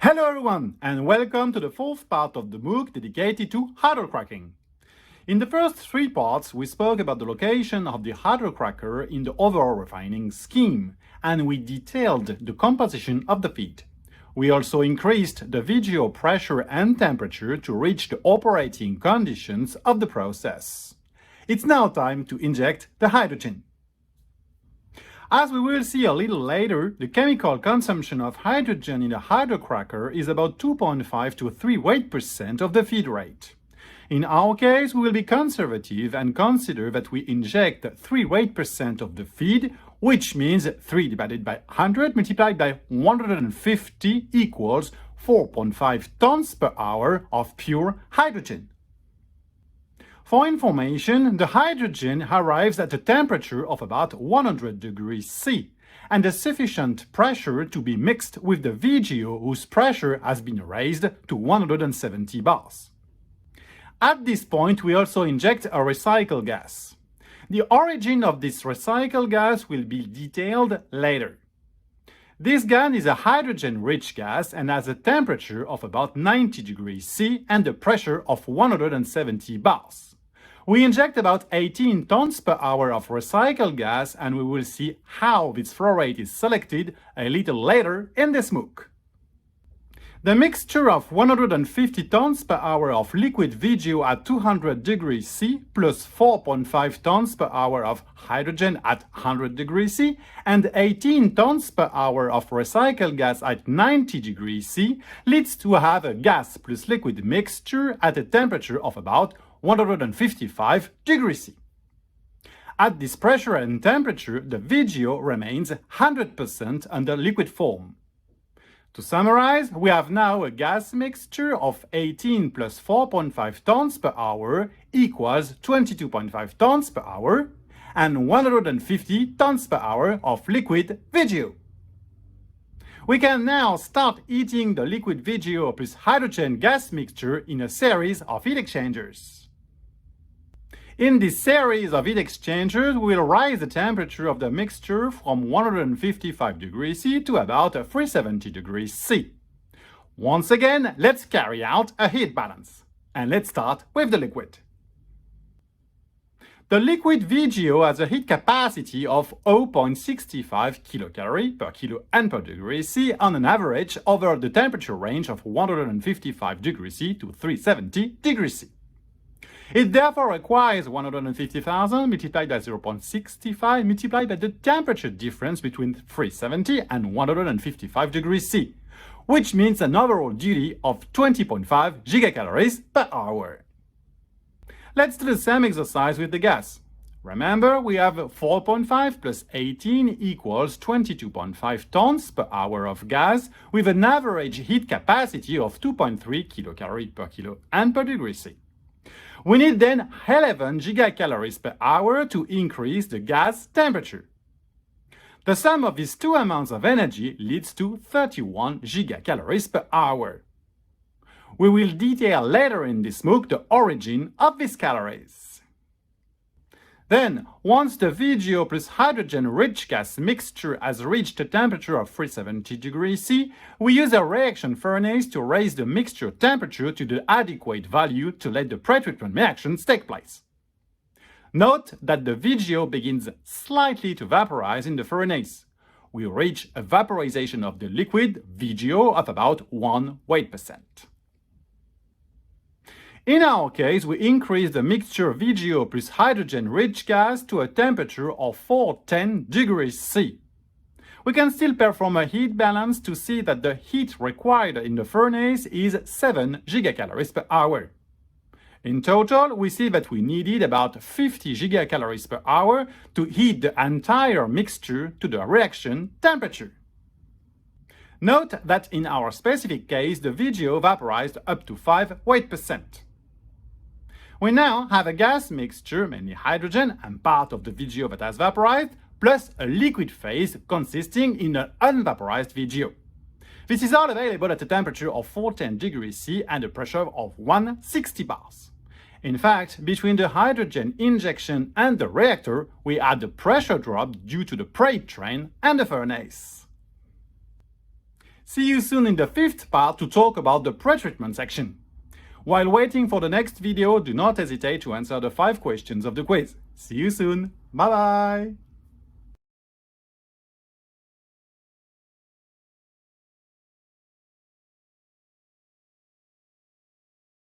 Hello everyone, and welcome to the fourth part of the MOOC dedicated to hydrocracking. In the first three parts, we spoke about the location of the hydrocracker in the overall refining scheme, and we detailed the composition of the feed. We also increased the VGO pressure and temperature to reach the operating conditions of the process. It's now time to inject the hydrogen. As we will see a little later, the chemical consumption of hydrogen in a hydrocracker is about 2.5 to 3% of the feed rate. In our case, we will be conservative and consider that we inject 3% of the feed, which means 3 divided by 100 multiplied by 150 equals 4.5 tons per hour of pure hydrogen. For information, the hydrogen arrives at a temperature of about 100 degrees C and a sufficient pressure to be mixed with the VGO whose pressure has been raised to 170 bars. At this point, we also inject a recycled gas. The origin of this recycled gas will be detailed later. This gas is a hydrogen-rich gas and has a temperature of about 90 degrees C and a pressure of 170 bars. We inject about 18 tons per hour of recycled gas, and we will see how this flow rate is selected a little later in this MOOC. The mixture of 150 tons per hour of liquid VGO at 200 degrees C plus 4.5 tons per hour of hydrogen at 100 degrees C and 18 tons per hour of recycled gas at 90 degrees C leads to have a gas plus liquid mixture at a temperature of about 155 degrees C. At this pressure and temperature, the VGO remains 100% under liquid form. To summarize, we have now a gas mixture of 18 plus 4.5 tons per hour equals 22.5 tons per hour and 150 tons per hour of liquid VGO. We can now start heating the liquid VGO plus hydrogen gas mixture in a series of heat exchangers. In this series of heat exchangers, we will raise the temperature of the mixture from 155 degrees C to about 370 degrees C. Once again, let's carry out a heat balance. And let's start with the liquid. The liquid VGO has a heat capacity of 0.65 kilocalorie per kilo and per degree C on an average over the temperature range of 155 degrees C to 370 degrees C. It therefore requires 150,000 multiplied by 0.65 multiplied by the temperature difference between 370 and 155 degrees C, which means an overall duty of 20.5 gigacalories per hour. Let's do the same exercise with the gas. Remember, we have 4.5 plus 18 equals 22.5 tons per hour of gas with an average heat capacity of 2.3 kilocalories per kilo and per degree C. We need then 11 gigacalories per hour to increase the gas temperature. The sum of these two amounts of energy leads to 31 gigacalories per hour. We will detail later in this MOOC the origin of these calories. Then, once the VGO plus hydrogen-rich gas mixture has reached a temperature of 370 degrees C, we use a reaction furnace to raise the mixture temperature to the adequate value to let the pretreatment reactions take place. Note that the VGO begins slightly to vaporize in the furnace. We reach a vaporization of the liquid VGO of about 1%. In our case, we increase the mixture VGO plus hydrogen-rich gas to a temperature of 410 degrees C. We can still perform a heat balance to see that the heat required in the furnace is 7 gigacalories per hour. In total, we see that we needed about 50 gigacalories per hour to heat the entire mixture to the reaction temperature. Note that in our specific case, the VGO vaporized up to 5%. We now have a gas mixture, mainly hydrogen and part of the VGO that has vaporized, plus a liquid phase consisting in an unvaporized VGO. This is all available at a temperature of 410 degrees C and a pressure of 160 bars. In fact, between the hydrogen injection and the reactor, we had a pressure drop due to the preheat train and the furnace. See you soon in the 5th part to talk about the pretreatment section. While waiting for the next video, do not hesitate to answer the 5 questions of the quiz. See you soon. Bye bye!